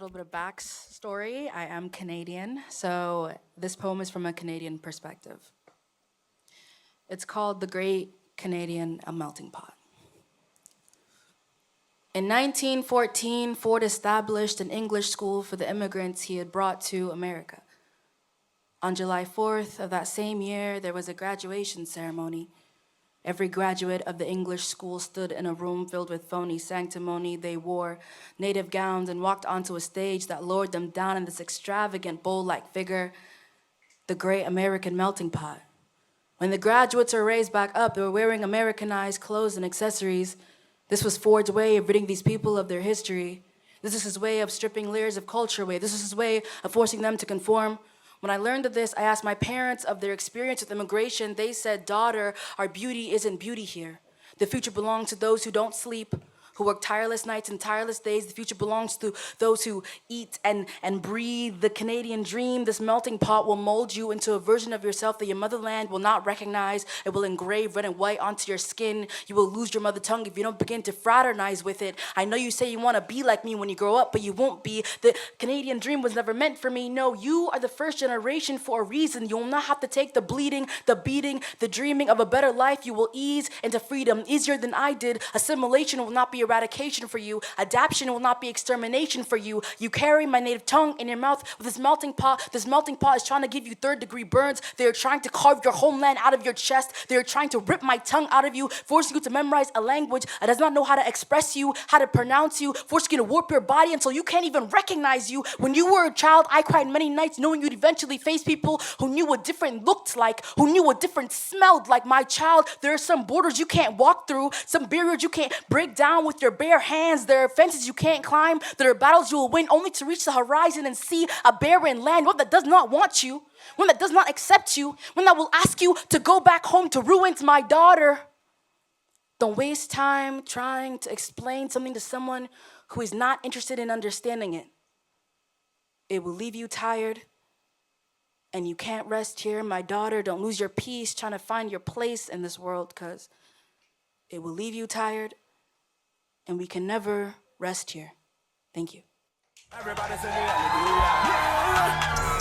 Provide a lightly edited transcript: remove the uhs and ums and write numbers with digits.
little bit of backstory. I am Canadian, so this poem is from a Canadian perspective. It's called The Great Canadian Melting Pot. In 1914, Ford established an English school for the immigrants he had brought to America. On July 4th of that same year, there was a graduation ceremony. Every graduate of the English school stood in a room filled with phony sanctimony. They wore native gowns and walked onto a stage that lowered them down in this extravagant bowl-like figure, the great American melting pot. When the graduates were raised back up, they were wearing Americanized clothes and accessories. This was Ford's way of ridding these people of their history. This is his way of stripping layers of culture away. This is his way of forcing them to conform. When I learned of this, I asked my parents of their experience with immigration. They said, "Daughter, our beauty isn't beauty here. The future belongs to those who don't sleep, who work tireless nights and tireless days. The future belongs to those who eat and breathe the Canadian dream. This melting pot will mold you into a version of yourself that your motherland will not recognize. It will engrave red and white onto your skin. You will lose your mother tongue if you don't begin to fraternize with it. I know you say you want to be like me when you grow up, but you won't be. The Canadian dream was never meant for me. No, you are the first generation for a reason. You will not have to take the bleeding, the beating, the dreaming of a better life. You will ease into freedom easier than I did. Assimilation will not be eradication for you. Adaption will not be extermination for you. You carry my native tongue in your mouth with this melting pot. This melting pot is trying to give you third-degree burns. They are trying to carve your homeland out of your chest. They are trying to rip my tongue out of you, forcing you to memorize a language that does not know how to express you, how to pronounce you, forcing you to warp your body until you can't even recognize you. When you were a child, I cried many nights knowing you'd eventually face people who knew what different looked like, who knew what different smelled like. My child, there are some borders you can't walk through, some barriers you can't break down with your bare hands. There are fences you can't climb. There are battles you will win only to reach the horizon and see a barren land, one that does not want you, one that does not accept you, one that will ask you to go back home to ruins, my daughter. Don't waste time trying to explain something to someone who is not interested in understanding it. It will leave you tired, and you can't rest here. My daughter, don't lose your peace trying to find your place in this world, because it will leave you tired, and we can never rest here. Thank you. Everybody sing hallelujah.